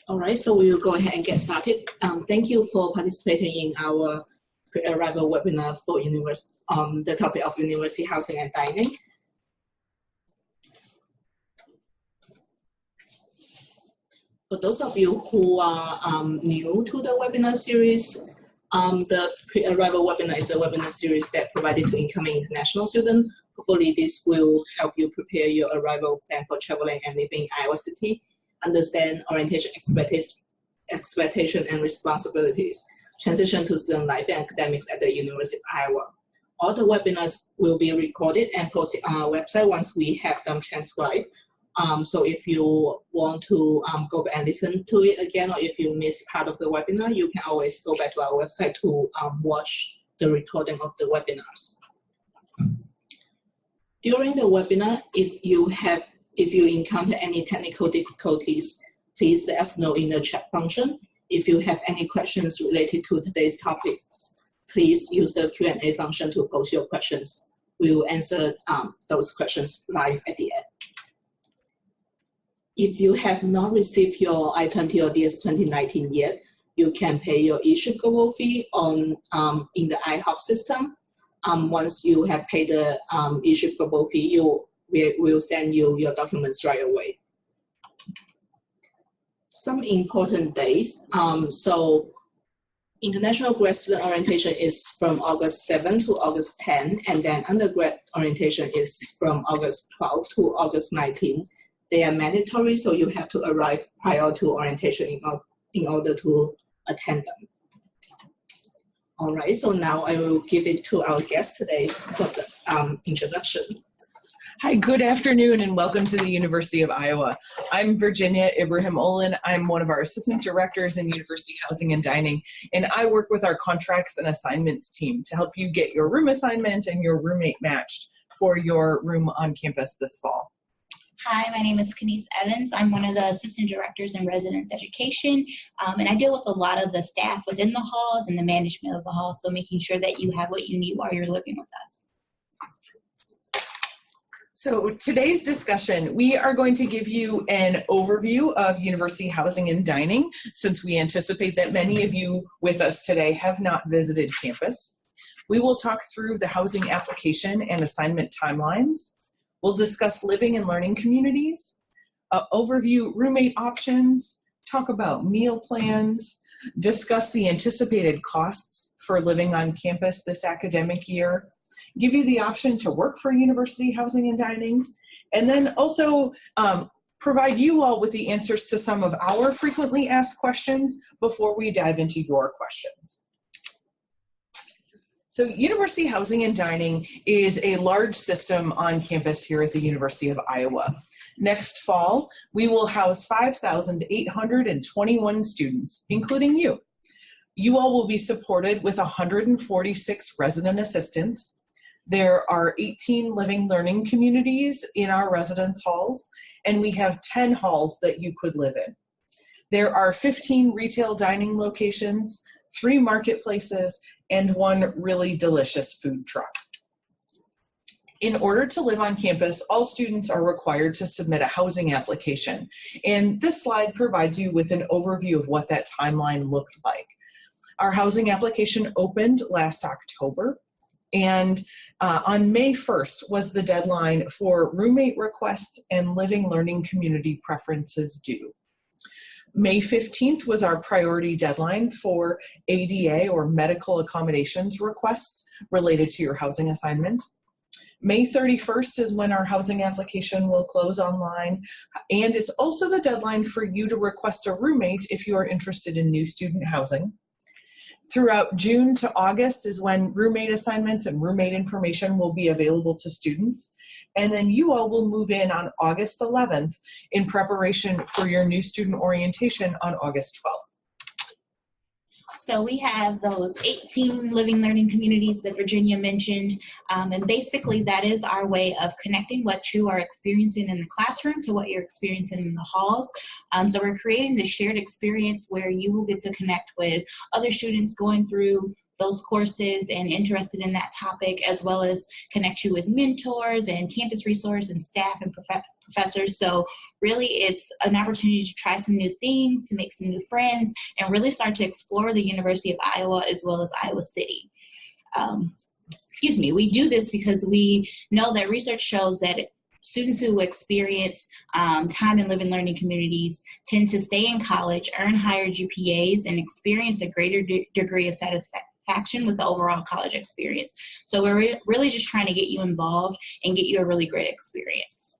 All right, so we will go ahead and get started. Thank you for participating in our pre-arrival webinar for the topic of university housing and dining. For those of you who are new to the webinar series, the pre-arrival webinar is a webinar series that provided to incoming international students. Hopefully this will help you prepare your arrival plan for traveling and living in Iowa City, understand orientation expectation and responsibilities, transition to student life and academics at the University of Iowa. All the webinars will be recorded and posted on our website once we have them transcribed. So if you want to go back and listen to it again, or if you miss part of the webinar, you can always go back to our website to watch the recording of the webinars. During the webinar, if you encounter any technical difficulties, please let us know in the chat function. If you have any questions related to today's topics, please use the Q&A function to post your questions. We will answer those questions live at the end. If you have not received your I-20 or DS 2019 yet, you can pay your eShip global fee in the IHOP system. Once you have paid the eShip global fee, we will send you your documents right away. Some important days. So International Grad Student Orientation is from August 7 to August 10, and then Undergrad Orientation is from August 12 to August 19. They are mandatory, so you have to arrive prior to orientation in order to attend them. All right, so now I will give it to our guest today for the introduction. Hi, good afternoon and welcome to the University of Iowa. I'm Virginia Ibrahim-Olin. I'm one of our assistant directors in University Housing and Dining, and I work with our contracts and assignments team to help you get your room assignment and your roommate matched for your room on campus this fall. Hi, my name is Kenise Evans. I'm one of the assistant directors in residence education, and I deal with a lot of the staff within the halls and the management of the halls, so making sure that you have what you need while you're living with us. So today's discussion, we are going to give you an overview of University Housing and Dining, since we anticipate that many of you with us today have not visited campus. We will talk through the housing application and assignment timelines. We'll discuss living and learning communities, overview roommate options, talk about meal plans, discuss the anticipated costs for living on campus this academic year, give you the option to work for University Housing and Dining, and then also provide you all with the answers to some of our frequently asked questions before we dive into your questions. So University Housing and Dining is a large system on campus here at the University of Iowa. Next fall, we will house 5,821 students, including you. You all will be supported with 146 resident assistants. There are 18 living learning communities in our residence halls, and we have 10 halls that you could live in. There are 15 retail dining locations, 3 marketplaces, and 1 really delicious food truck. In order to live on campus, all students are required to submit a housing application. And this slide provides you with an overview of what that timeline looked like. Our housing application opened last October, and on May 1st was the deadline for roommate requests and living learning community preferences due. May 15th was our priority deadline for ADA or medical accommodations requests related to your housing assignment. May 31st is when our housing application will close online, and it's also the deadline for you to request a roommate if you are interested in new student housing. Throughout June to August is when roommate assignments and roommate information will be available to students. And then you all will move in on August 11th in preparation for your new student orientation on August 12th. So we have those 18 living learning communities that Virginia mentioned, and basically that is our way of connecting what you are experiencing in the classroom to what you're experiencing in the halls. So we're creating this shared experience where you will get to connect with other students going through those courses and interested in that topic, as well as connect you with mentors and campus resource and staff and professors. So really it's an opportunity to try some new things, to make some new friends, and really start to explore the University of Iowa as well as Iowa City. We do this because we know that research shows that students who experience time in living learning communities tend to stay in college, earn higher GPAs, and experience a greater degree of satisfaction with the overall college experience. So we're really just trying to get you involved and get you a really great experience.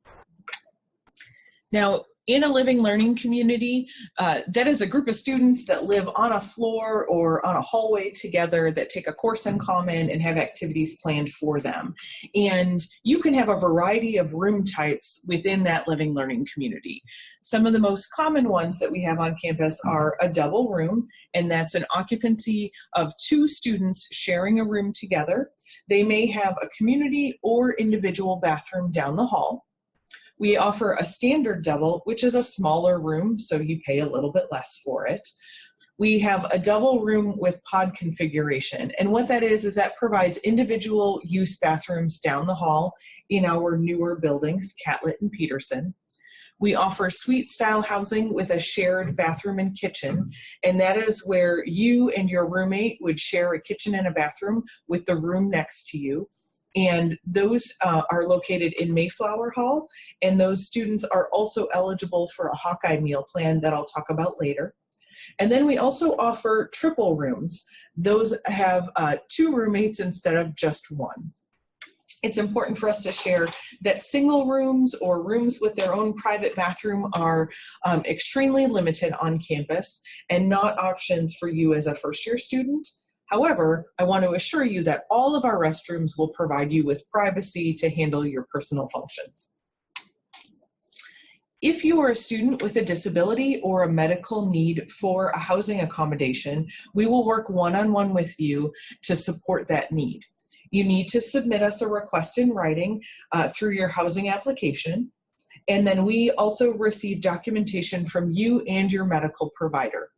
Now, in a living learning community, that is a group of students that live on a floor or on a hallway together that take a course in common and have activities planned for them. And you can have a variety of room types within that living learning community. Some of the most common ones that we have on campus are a double room, and that's an occupancy of 2 students sharing a room together. They may have a community or individual bathroom down the hall. We offer a standard double, which is a smaller room, so you pay a little bit less for it. We have a double room with pod configuration, and what that is that provides individual use bathrooms down the hall in our newer buildings, Catlett and Peterson. We offer suite style housing with a shared bathroom and kitchen, and that is where you and your roommate would share a kitchen and a bathroom with the room next to you. And those are located in Mayflower Hall, and those students are also eligible for a Hawkeye meal plan that I'll talk about later. And then we also offer triple rooms. Those have 2 roommates instead of just 1. It's important for us to share that single rooms or rooms with their own private bathroom are extremely limited on campus and not options for you as a first-year student. However, I want to assure you that all of our restrooms will provide you with privacy to handle your personal functions. If you are a student with a disability or a medical need for a housing accommodation, we will work one-on-one with you to support that need. You need to submit us a request in writing through your housing application, and then we also receive documentation from you and your medical provider.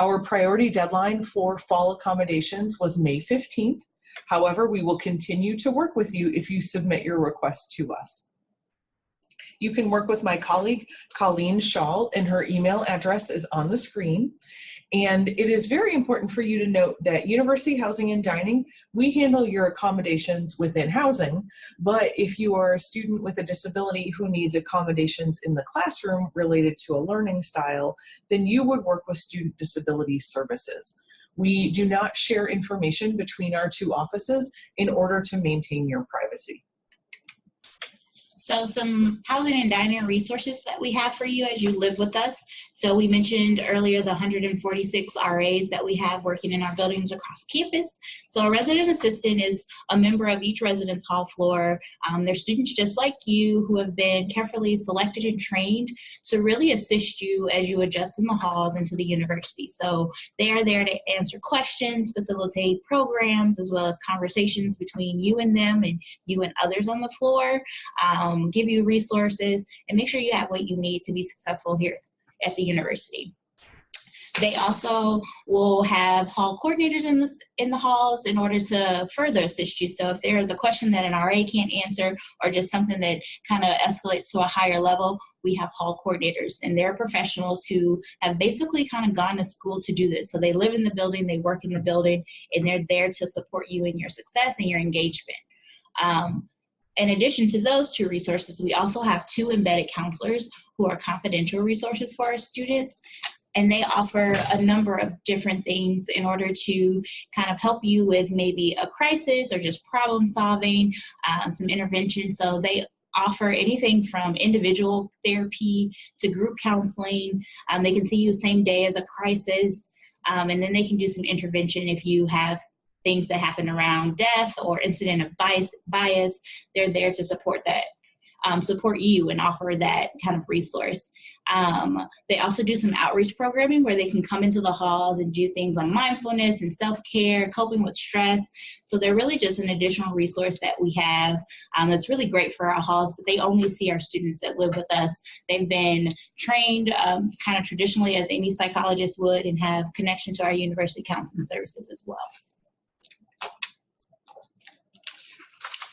Our priority deadline for fall accommodations was May 15th. However, we will continue to work with you if you submit your request to us. You can work with my colleague, Colleen Schall, and her email address is on the screen. And it is very important for you to note that University Housing and Dining, we handle your accommodations within housing, but if you are a student with a disability who needs accommodations in the classroom related to a learning style, then you would work with Student Disability Services. We do not share information between our 2 offices in order to maintain your privacy. So some housing and dining resources that we have for you as you live with us. So we mentioned earlier the 146 RAs that we have working in our buildings across campus. So a resident assistant is a member of each residence hall floor. They're students just like you who have been carefully selected and trained to really assist you as you adjust in the halls into the university. So they are there to answer questions, facilitate programs, as well as conversations between you and them and you and others on the floor, give you resources, and make sure you have what you need to be successful here at the university. They also will have hall coordinators in the halls in order to further assist you. So if there is a question that an RA can't answer or just something that kind of escalates to a higher level, we have hall coordinators, and they're professionals who have basically kind of gone to school to do this. So they live in the building, they work in the building, and they're there to support you in your success and your engagement. In addition to those 2 resources, we also have 2 embedded counselors who are confidential resources for our students, and they offer a number of different things in order to kind of help you with maybe a crisis or just problem solving, some intervention. So they offer anything from individual therapy to group counseling. They can see you same day as a crisis, and then they can do some intervention if you have things that happen around death or incident of bias. They're there to support that, support you and offer that kind of resource. They also do some outreach programming where they can come into the halls and do things on mindfulness and self-care, coping with stress. So they're really just an additional resource that we have that's really great for our halls, but they only see our students that live with us. They've been trained kind of traditionally as any psychologist would and have connection to our university counseling services as well.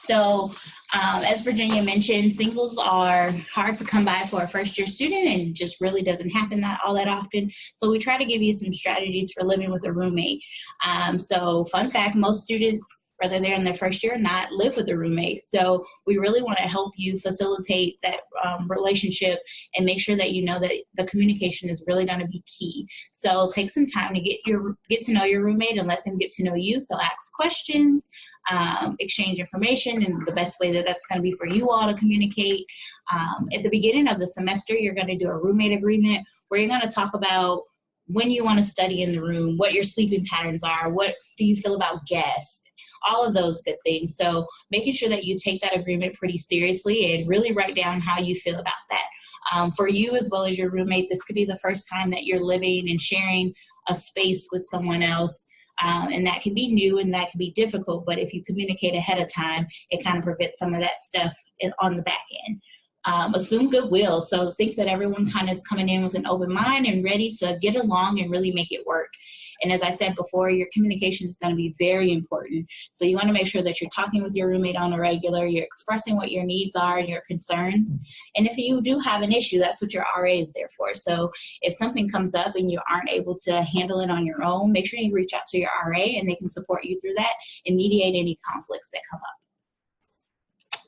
So as Virginia mentioned, singles are hard to come by for a first-year student and just really doesn't happen all that often. So we try to give you some strategies for living with a roommate. So fun fact, most students, whether they're in their first year or not, live with a roommate. So we really want to help you facilitate that relationship and make sure that you know that the communication is really going to be key. So take some time to get to know your roommate and let them get to know you. So ask questions, exchange information, and the best way that that's going to be for you all to communicate. At the beginning of the semester, you're going to do a roommate agreement where you're going to talk about when you want to study in the room, what your sleeping patterns are, what do you feel about guests, all of those good things. So making sure that you take that agreement pretty seriously and really write down how you feel about that. For you as well as your roommate, this could be the first time that you're living and sharing a space with someone else. And that can be new and that can be difficult, but if you communicate ahead of time, it kind of prevents some of that stuff on the back end. Assume goodwill. So think that everyone kind of is coming in with an open mind and ready to get along and really make it work. And as I said before, your communication is going to be very important. So you want to make sure that you're talking with your roommate on a regular, you're expressing what your needs are and your concerns. And if you do have an issue, that's what your RA is there for. So if something comes up and you aren't able to handle it on your own, make sure you reach out to your RA and they can support you through that and mediate any conflicts that come up.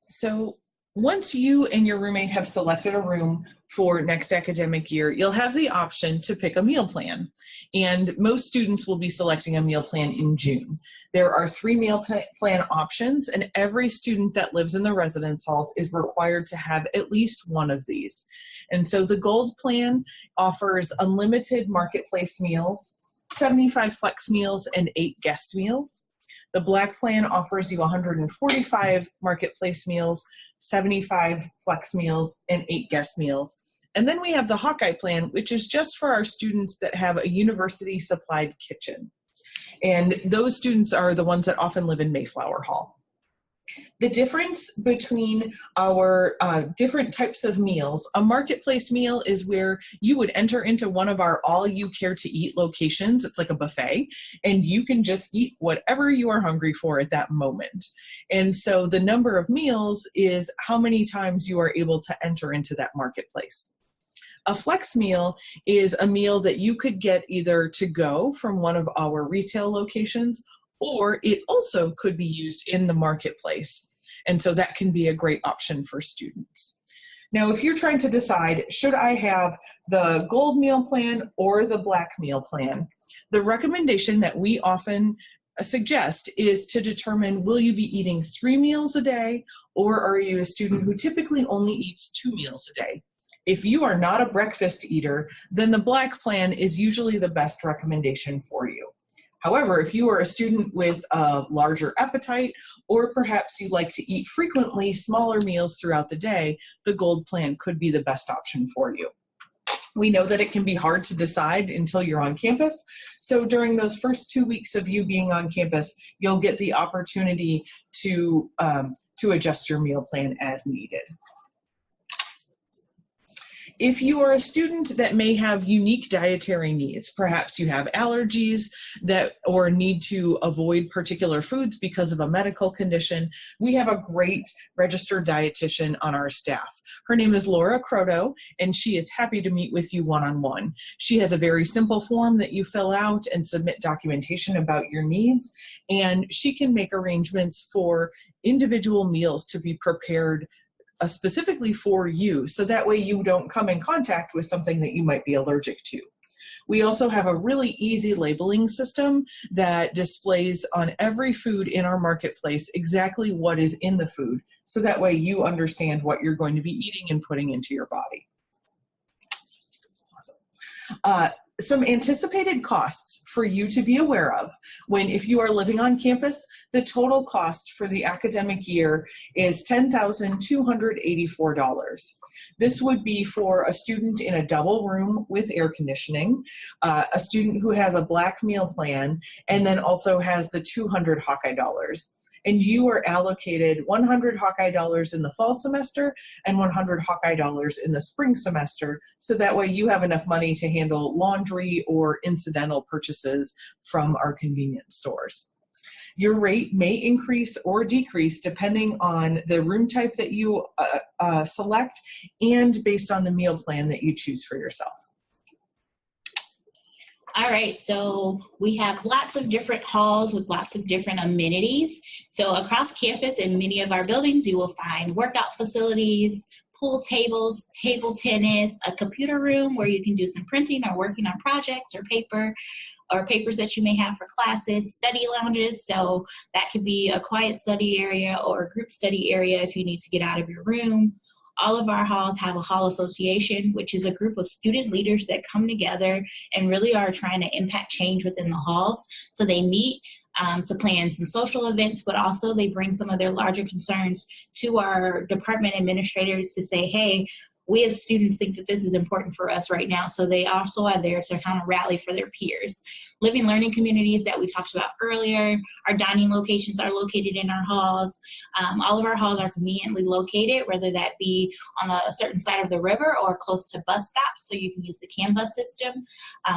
So once you and your roommate have selected a room for next academic year, you'll have the option to pick a meal plan. And most students will be selecting a meal plan in June. There are 3 meal plan options, and every student that lives in the residence halls is required to have at least one of these. And so the Gold plan offers unlimited marketplace meals, 75 flex meals, and 8 guest meals. The Black plan offers you 145 marketplace meals, 75 flex meals, and 8 guest meals. And then we have the Hawkeye plan, which is just for our students that have a university supplied kitchen. And those students are the ones that often live in Mayflower Hall. The difference between our different types of meals, a marketplace meal is where you would enter into one of our all you care to eat locations. It's like a buffet, and you can just eat whatever you are hungry for at that moment. And so the number of meals is how many times you are able to enter into that marketplace. A flex meal is a meal that you could get either to go from one of our retail locations, or it also could be used in the marketplace. And so that can be a great option for students. Now, if you're trying to decide, should I have the Gold meal plan or the Black meal plan, the recommendation that we often suggest is to determine, will you be eating 3 meals a day, or are you a student who typically only eats 2 meals a day? If you are not a breakfast eater, then the Black plan is usually the best recommendation for you. However, if you are a student with a larger appetite, or perhaps you like to eat frequently smaller meals throughout the day, the Gold plan could be the best option for you. We know that it can be hard to decide until you're on campus. So during those first 2 weeks of you being on campus, you'll get the opportunity to adjust your meal plan as needed. If you are a student that may have unique dietary needs, perhaps you have allergies or need to avoid particular foods because of a medical condition, we have a great registered dietitian on our staff. Her name is Laura Croto, and she is happy to meet with you one-on-one. She has a very simple form that you fill out and submit documentation about your needs, and she can make arrangements for individual meals to be prepared specifically for you, so that way you don't come in contact with something that you might be allergic to. We also have a really easy labeling system that displays on every food in our marketplace exactly what is in the food, so that way you understand what you're going to be eating and putting into your body. Awesome. Some anticipated costs for you to be aware of if you are living on campus. The total cost for the academic year is $10,284. This would be for a student in a double room with air conditioning, a student who has a Black meal plan, and then also has the 200 Hawkeye dollars. And you are allocated 100 Hawkeye dollars in the fall semester and 100 Hawkeye dollars in the spring semester, so that way you have enough money to handle laundry or incidental purchases from our convenience stores. Your rate may increase or decrease depending on the room type that you select and based on the meal plan that you choose for yourself. All right, so we have lots of different halls with lots of different amenities. So across campus in many of our buildings, you will find workout facilities, pool tables, table tennis, a computer room where you can do some printing or working on projects or papers that you may have for classes, study lounges. So that could be a quiet study area or a group study area if you need to get out of your room. All of our halls have a hall association, which is a group of student leaders that come together and really are trying to impact change within the halls. So they meet to plan some social events, but also they bring some of their larger concerns to our department administrators to say, hey, we as students think that this is important for us right now. So they also are there to kind of rally for their peers. Living learning communities that we talked about earlier, our dining locations are located in our halls. All of our halls are conveniently located, whether that be on a certain side of the river or close to bus stops, so you can use the CAN bus system.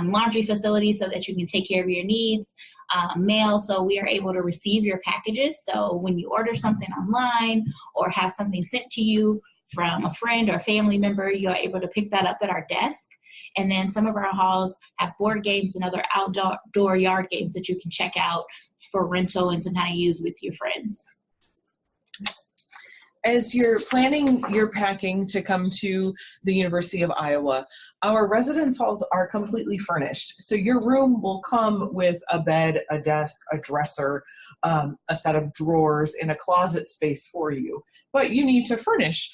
Laundry facilities so that you can take care of your needs. Mail, so we are able to receive your packages. So when you order something online or have something sent to you from a friend or family member, you are able to pick that up at our desk. And then some of our halls have board games and other outdoor yard games that you can check out for rental and to kind of use with your friends. As you're planning your packing to come to the University of Iowa, our residence halls are completely furnished. So your room will come with a bed, a desk, a dresser, a set of drawers, and a closet space for you. But you need to furnish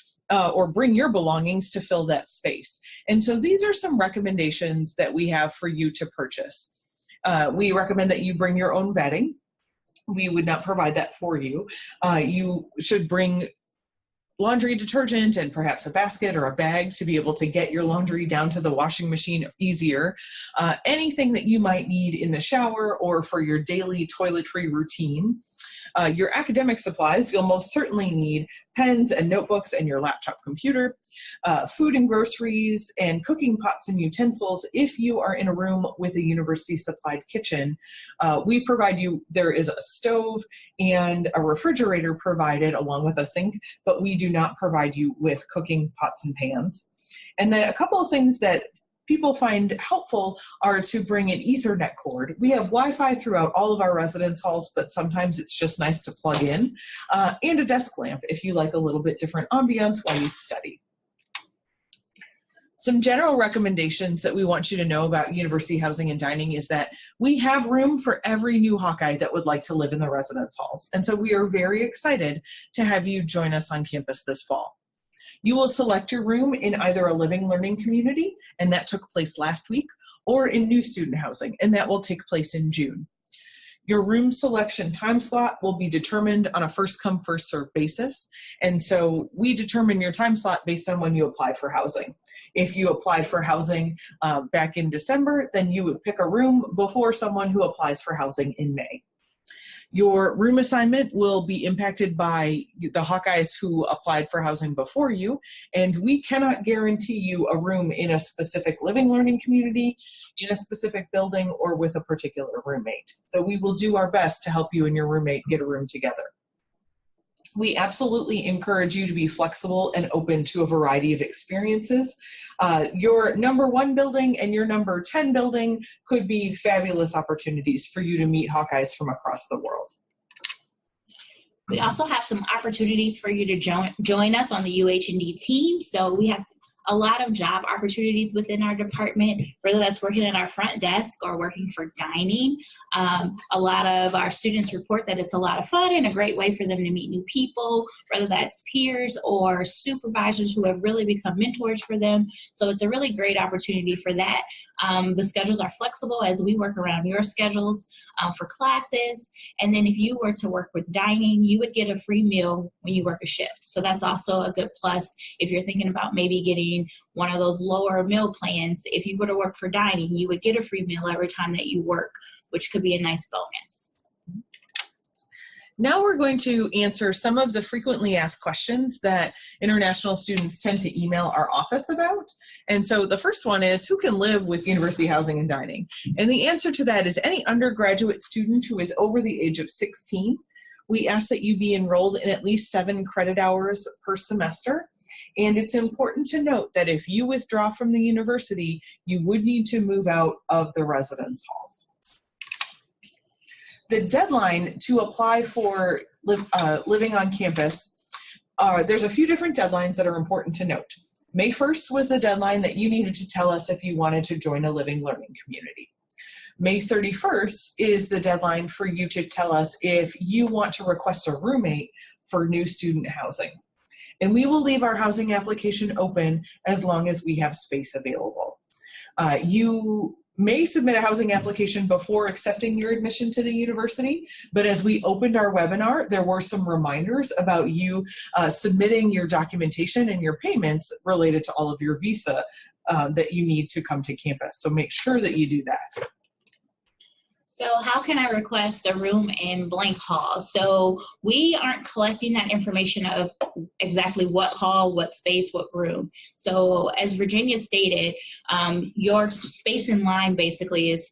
or bring your belongings to fill that space. And so these are some recommendations that we have for you to purchase. We recommend that you bring your own bedding. We would not provide that for you. You should bring laundry detergent and perhaps a basket or a bag to be able to get your laundry down to the washing machine easier. Anything that you might need in the shower or for your daily toiletry routine. Your academic supplies, you'll most certainly need pens and notebooks and your laptop computer, food and groceries, and cooking pots and utensils. If you are in a room with a university supplied kitchen, we provide you, there is a stove and a refrigerator provided along with a sink, but we do not provide you with cooking pots and pans. And then a couple of things that people find helpful are to bring an Ethernet cord. We have Wi-Fi throughout all of our residence halls, but sometimes it's just nice to plug in, and a desk lamp if you like a little bit different ambiance while you study. Some general recommendations that we want you to know about university housing and dining is that we have room for every new Hawkeye that would like to live in the residence halls. And so we are very excited to have you join us on campus this fall. You will select your room in either a living learning community, and that took place last week, or in new student housing, and that will take place in June. Your room selection time slot will be determined on a first come, first served basis. And so we determine your time slot based on when you apply for housing. If you applied for housing back in December, then you would pick a room before someone who applies for housing in May. Your room assignment will be impacted by the Hawkeyes who applied for housing before you, and we cannot guarantee you a room in a specific living learning community, in a specific building, or with a particular roommate. So we will do our best to help you and your roommate get a room together. We absolutely encourage you to be flexible and open to a variety of experiences. Your number 1 building and your number 10 building could be fabulous opportunities for you to meet Hawkeyes from across the world. We also have some opportunities for you to join us on the UH&D team. So we have a lot of job opportunities within our department, whether that's working at our front desk or working for dining. A lot of our students report that it's a lot of fun and a great way for them to meet new people, whether that's peers or supervisors who have really become mentors for them. So it's a really great opportunity for that. The schedules are flexible as we work around your schedules for classes. And then if you were to work with dining, you would get a free meal when you work a shift. So that's also a good plus if you're thinking about maybe getting one of those lower meal plans. If you were to work for dining, you would get a free meal every time that you work, which could be a nice bonus. Now we're going to answer some of the frequently asked questions that international students tend to email our office about. And so the first one is, who can live with university housing and dining? And the answer to that is any undergraduate student who is over the age of 16. We ask that you be enrolled in at least 7 credit hours per semester. And it's important to note that if you withdraw from the university, you would need to move out of the residence halls. The deadline to apply for living on campus, there's a few different deadlines that are important to note. May 1st was the deadline that you needed to tell us if you wanted to join a living learning community. May 31st is the deadline for you to tell us if you want to request a roommate for new student housing. And we will leave our housing application open as long as we have space available. You may submit a housing application before accepting your admission to the university, but as we opened our webinar, there were some reminders about you submitting your documentation and your payments related to all of your visa that you need to come to campus. So make sure that you do that. So how can I request a room in blank hall? So we aren't collecting that information of exactly what hall, what space, what room. So as Virginia stated, your space in line basically is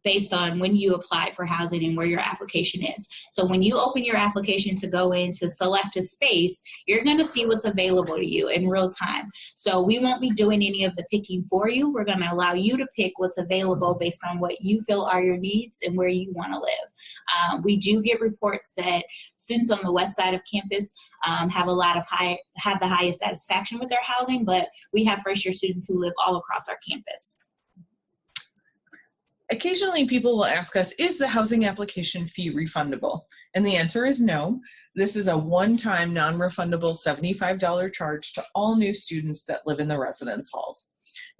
based on when you apply for housing and where your application is. So when you open your application to go in to select a space, you're going to see what's available to you in real time. So we won't be doing any of the picking for you. We're going to allow you to pick what's available based on what you feel are your needs and where you want to live. We do get reports that students on the west side of campus have the highest satisfaction with their housing, but we have first-year students who live all across our campus. Occasionally people will ask us, is the housing application fee refundable? And the answer is no. This is a one-time non-refundable $75 charge to all new students that live in the residence halls.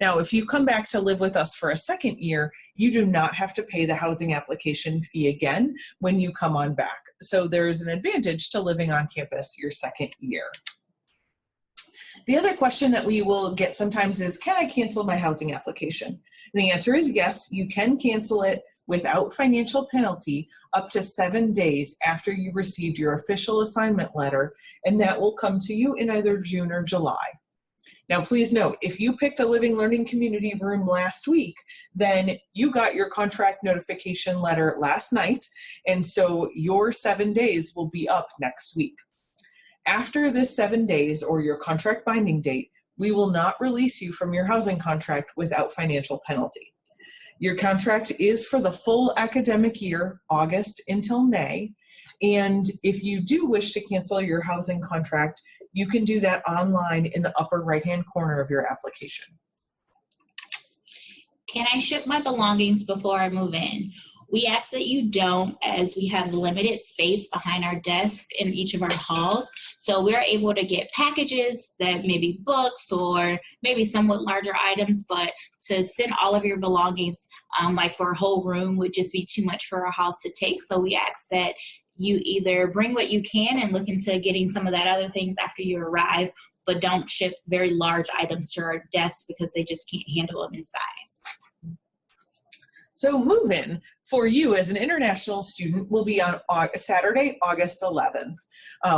Now, if you come back to live with us for a second year, you do not have to pay the housing application fee again when you come on back. So there is an advantage to living on campus your second year. The other question that we will get sometimes is, can I cancel my housing application? And the answer is yes, you can cancel it without financial penalty up to 7 days after you received your official assignment letter, and that will come to you in either June or July. Now, please note, if you picked a living learning community room last week, then you got your contract notification letter last night, and so your 7 days will be up next week. After this 7 days or your contract binding date, we will not release you from your housing contract without financial penalty. Your contract is for the full academic year, August until May, and if you do wish to cancel your housing contract, you can do that online in the upper right-hand corner of your application. Can I ship my belongings before I move in? We ask that you don't, as we have limited space behind our desk in each of our halls. So we're able to get packages that may be books or maybe somewhat larger items, but to send all of your belongings, like for a whole room, would just be too much for our house to take. So we ask that you either bring what you can and look into getting some of that other things after you arrive, but don't ship very large items to our desk because they just can't handle them in size. So move-in for you as an international student will be on Saturday, August 11th.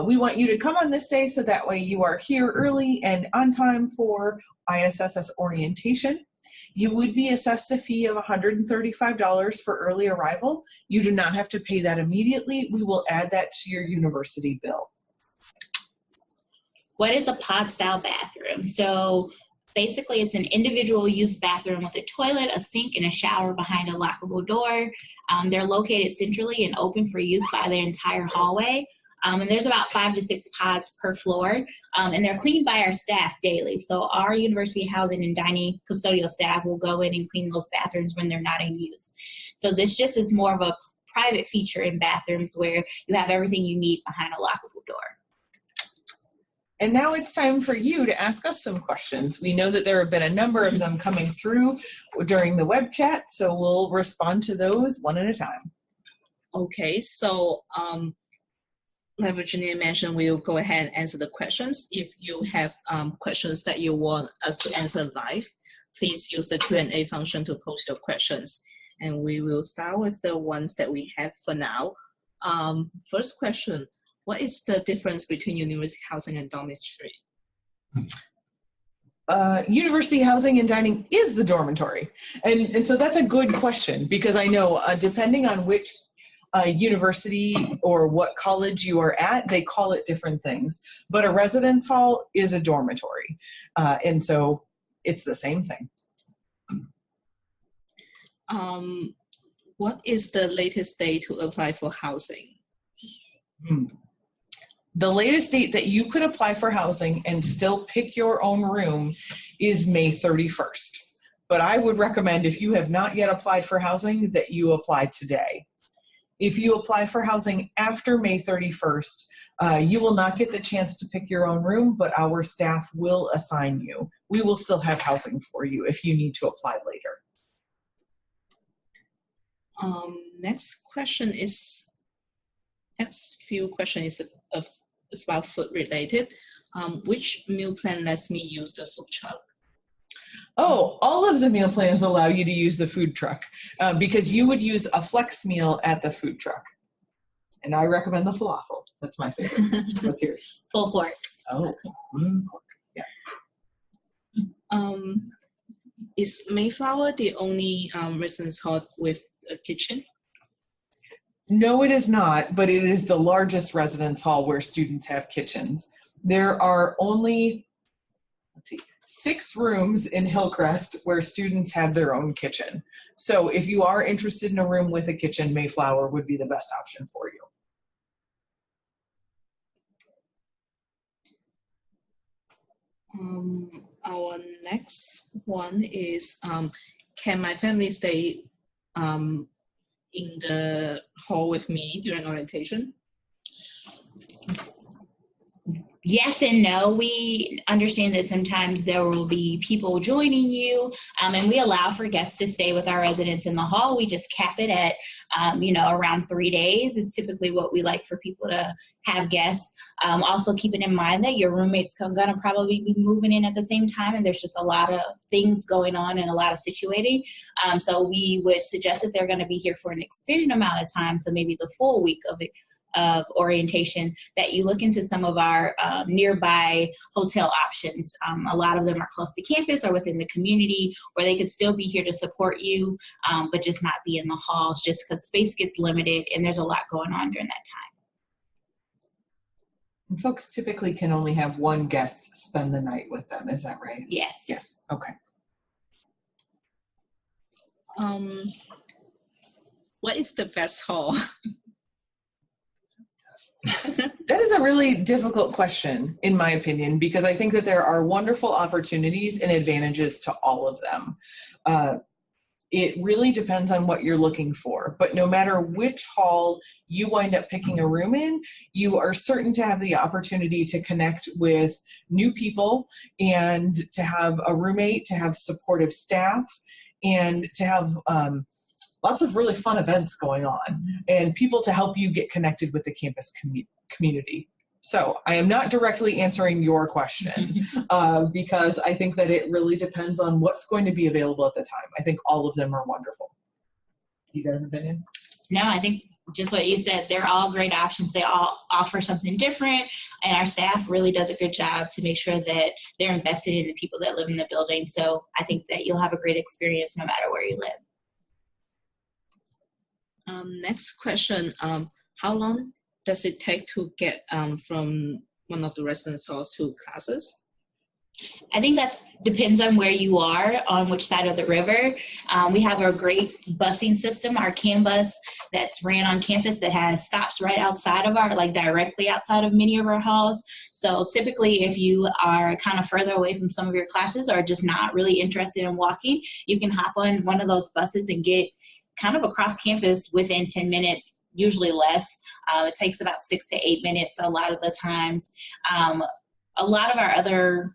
We want you to come on this day so that way you are here early and on time for ISSS orientation. You would be assessed a fee of $135 for early arrival. You do not have to pay that immediately. We will add that to your university bill. What is a pod-style bathroom? So basically, it's an individual use bathroom with a toilet, a sink, and a shower behind a lockable door. They're located centrally and open for use by the entire hallway. And there's about 5 to 6 pods per floor. And they're cleaned by our staff daily. So our university housing and dining custodial staff will go in and clean those bathrooms when they're not in use. So this just is more of a private feature in bathrooms where you have everything you need behind a lockable door. And now it's time for you to ask us some questions. We know that there have been a number of them coming through during the web chat, so we'll respond to those one at a time. Okay, so like Virginia mentioned, we'll go ahead and answer the questions. If you have questions that you want us to answer live, please use the Q&A function to post your questions. And we will start with the ones that we have for now. First question, what is the difference between university housing and dormitory? University housing and dining is the dormitory. And so that's a good question, because I know depending on which university or what college you are at, they call it different things. But a residence hall is a dormitory. And so it's the same thing. What is the latest day to apply for housing? The latest date that you could apply for housing and still pick your own room is May 31st. But I would recommend, if you have not yet applied for housing, that you apply today. If you apply for housing after May 31st, you will not get the chance to pick your own room, but our staff will assign you. We will still have housing for you if you need to apply later. Next few questions is about food related. Which meal plan lets me use the food truck? Oh, all of the meal plans allow you to use the food truck because you would use a flex meal at the food truck. And I recommend the falafel. That's my favorite. What's yours? Full court. Oh, yeah. Is Mayflower the only residence hall with a kitchen? No, it is not, but it is the largest residence hall where students have kitchens. There are only, 6 rooms in Hillcrest where students have their own kitchen. So if you are interested in a room with a kitchen, Mayflower would be the best option for you. Our next one is, can my family stay in the hall with me during orientation? Yes and no. We understand that sometimes there will be people joining you, and we allow for guests to stay with our residents in the hall. We just cap it at, around 3 days is typically what we like for people to have guests. Also keeping in mind that your roommates are going to probably be moving in at the same time, and there's just a lot of things going on and a lot of situating. So we would suggest that they're going to be here for an extended amount of time, so maybe the full week of orientation, that you look into some of our nearby hotel options. A lot of them are close to campus or within the community, where they could still be here to support you, but just not be in the halls, just because space gets limited and there's a lot going on during that time. And folks typically can only have one guest spend the night with them, is that right? Yes. Yes, okay. What is the best hall? That is a really difficult question, in my opinion, because I think that there are wonderful opportunities and advantages to all of them. It really depends on what you're looking for, but no matter which hall you wind up picking a room in, you are certain to have the opportunity to connect with new people and to have a roommate, to have supportive staff, and to have lots of really fun events going on and people to help you get connected with the campus community. So I am not directly answering your question because I think that it really depends on what's going to be available at the time. I think all of them are wonderful. You got an opinion? No, I think just what you said, they're all great options. They all offer something different, and our staff really does a good job to make sure that they're invested in the people that live in the building. So I think that you'll have a great experience no matter where you live. Next question, how long does it take to get from one of the residence halls to classes? I think that depends on where you are, on which side of the river. We have a great busing system, our CAN bus that's ran on campus that has stops right outside of directly outside of many of our halls. So typically if you are kind of further away from some of your classes or just not really interested in walking, you can hop on one of those buses and get kind of across campus within 10 minutes, usually less. It takes about 6 to 8 minutes a lot of the times. A lot of our other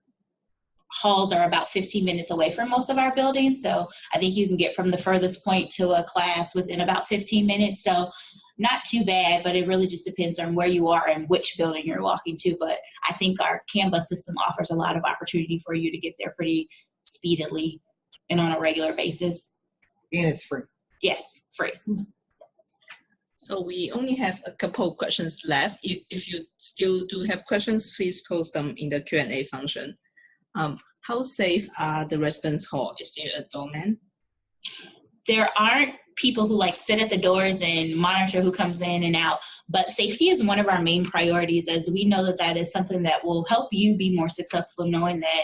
halls are about 15 minutes away from most of our buildings, so I think you can get from the furthest point to a class within about 15 minutes. So not too bad, but it really just depends on where you are and which building you're walking to. But I think our CAN bus system offers a lot of opportunity for you to get there pretty speedily and on a regular basis. And it's free. Yes, free. So we only have a couple of questions left. If you still do have questions, please post them in the Q&A function. How safe are the residence hall? Is there a doorman? There aren't people who like sit at the doors and monitor who comes in and out, but safety is one of our main priorities, as we know that that is something that will help you be more successful, knowing that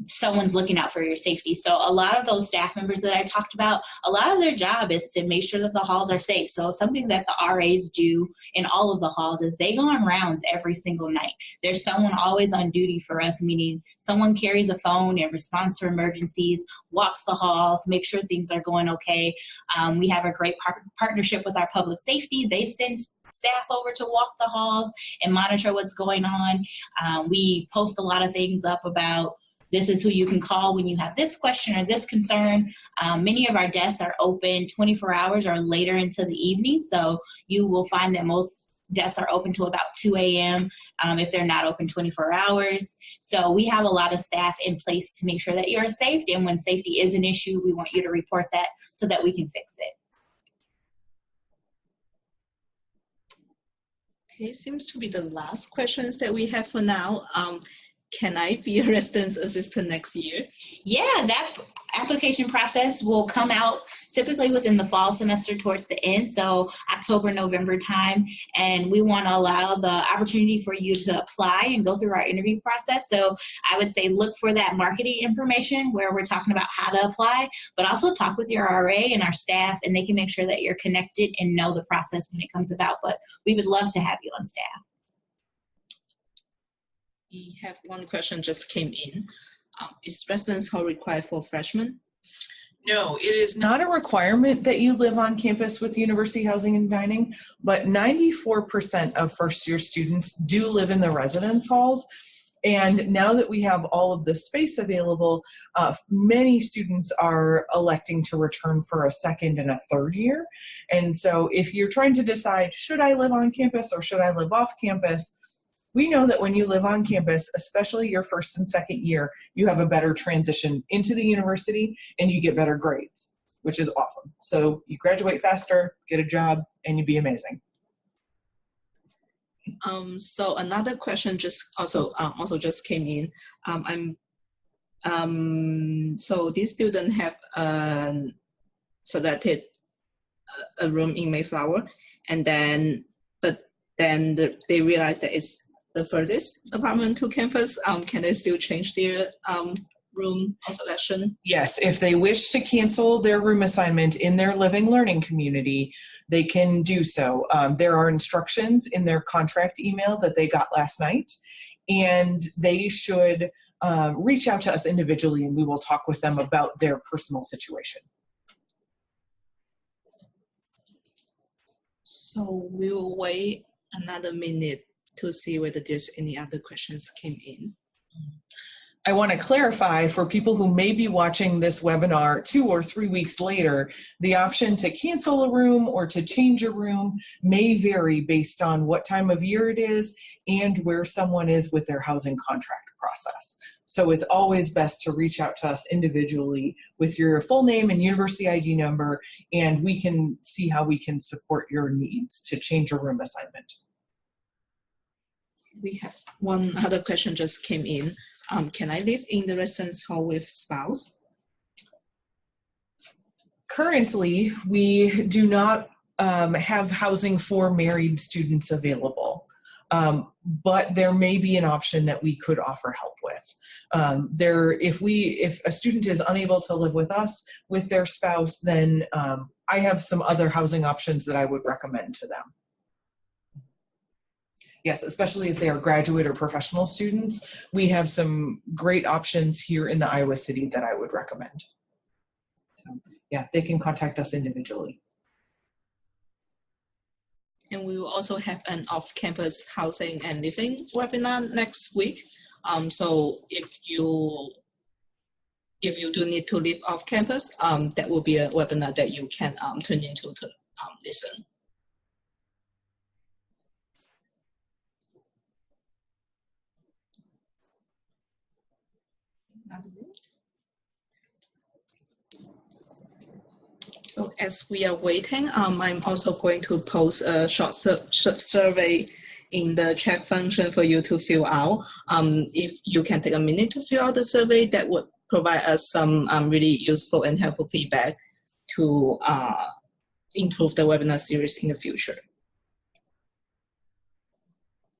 someone's looking out for your safety. So a lot of those staff members that I talked about, a lot of their job is to make sure that the halls are safe. So something that the RAs do in all of the halls is they go on rounds every single night. There's someone always on duty for us, meaning someone carries a phone and responds to emergencies, walks the halls, make sure things are going okay. We have a great partnership with our public safety. They send staff over to walk the halls and monitor what's going on. We post a lot of things up about this is who you can call when you have this question or this concern. Many of our desks are open 24 hours or later into the evening, so you will find that most desks are open to about 2 a.m. If they're not open 24 hours. So we have a lot of staff in place to make sure that you're safe, and when safety is an issue, we want you to report that so that we can fix it. Okay, seems to be the last questions that we have for now. Can I be a residence assistant next year? Yeah, that application process will come out typically within the fall semester towards the end, so October, November time, and we want to allow the opportunity for you to apply and go through our interview process. So I would say look for that marketing information where we're talking about how to apply, but also talk with your RA and our staff, and they can make sure that you're connected and know the process when it comes about. But we would love to have you on staff. We have one question just came in. Is residence hall required for freshmen? No, it is not a requirement that you live on campus with University Housing and Dining, but 94% of first-year students do live in the residence halls. And now that we have all of this space available, many students are electing to return for a second and a third year. And so if you're trying to decide, should I live on campus or should I live off campus, we know that when you live on campus, especially your first and second year, you have a better transition into the university and you get better grades, which is awesome. So you graduate faster, get a job, and you'd be amazing. So another question just also just came in. So these students have selected a room in Mayflower, and then they realize that it's the furthest apartment to campus. Can they still change their room selection? Yes, if they wish to cancel their room assignment in their living learning community, they can do so. There are instructions in their contract email that they got last night, and they should reach out to us individually, and we will talk with them about their personal situation. So we'll wait another minute to see whether there's any other questions came in. I want to clarify for people who may be watching this webinar 2 or 3 weeks later, the option to cancel a room or to change a room may vary based on what time of year it is and where someone is with their housing contract process. So it's always best to reach out to us individually with your full name and university ID number, and we can see how we can support your needs to change a room assignment. We have one other question just came in. Can I live in the residence hall with spouse? Currently, we do not have housing for married students available, but there may be an option that we could offer help with. If a student is unable to live with us with their spouse, then I have some other housing options that I would recommend to them. Yes, especially if they are graduate or professional students, we have some great options here in the Iowa City that I would recommend. So, yeah, they can contact us individually. And we will also have an off-campus housing and living webinar next week. So if you do need to live off campus, that will be a webinar that you can tune into to listen. So as we are waiting, I'm also going to post a short survey in the chat function for you to fill out. If you can take a minute to fill out the survey, that would provide us some really useful and helpful feedback to improve the webinar series in the future.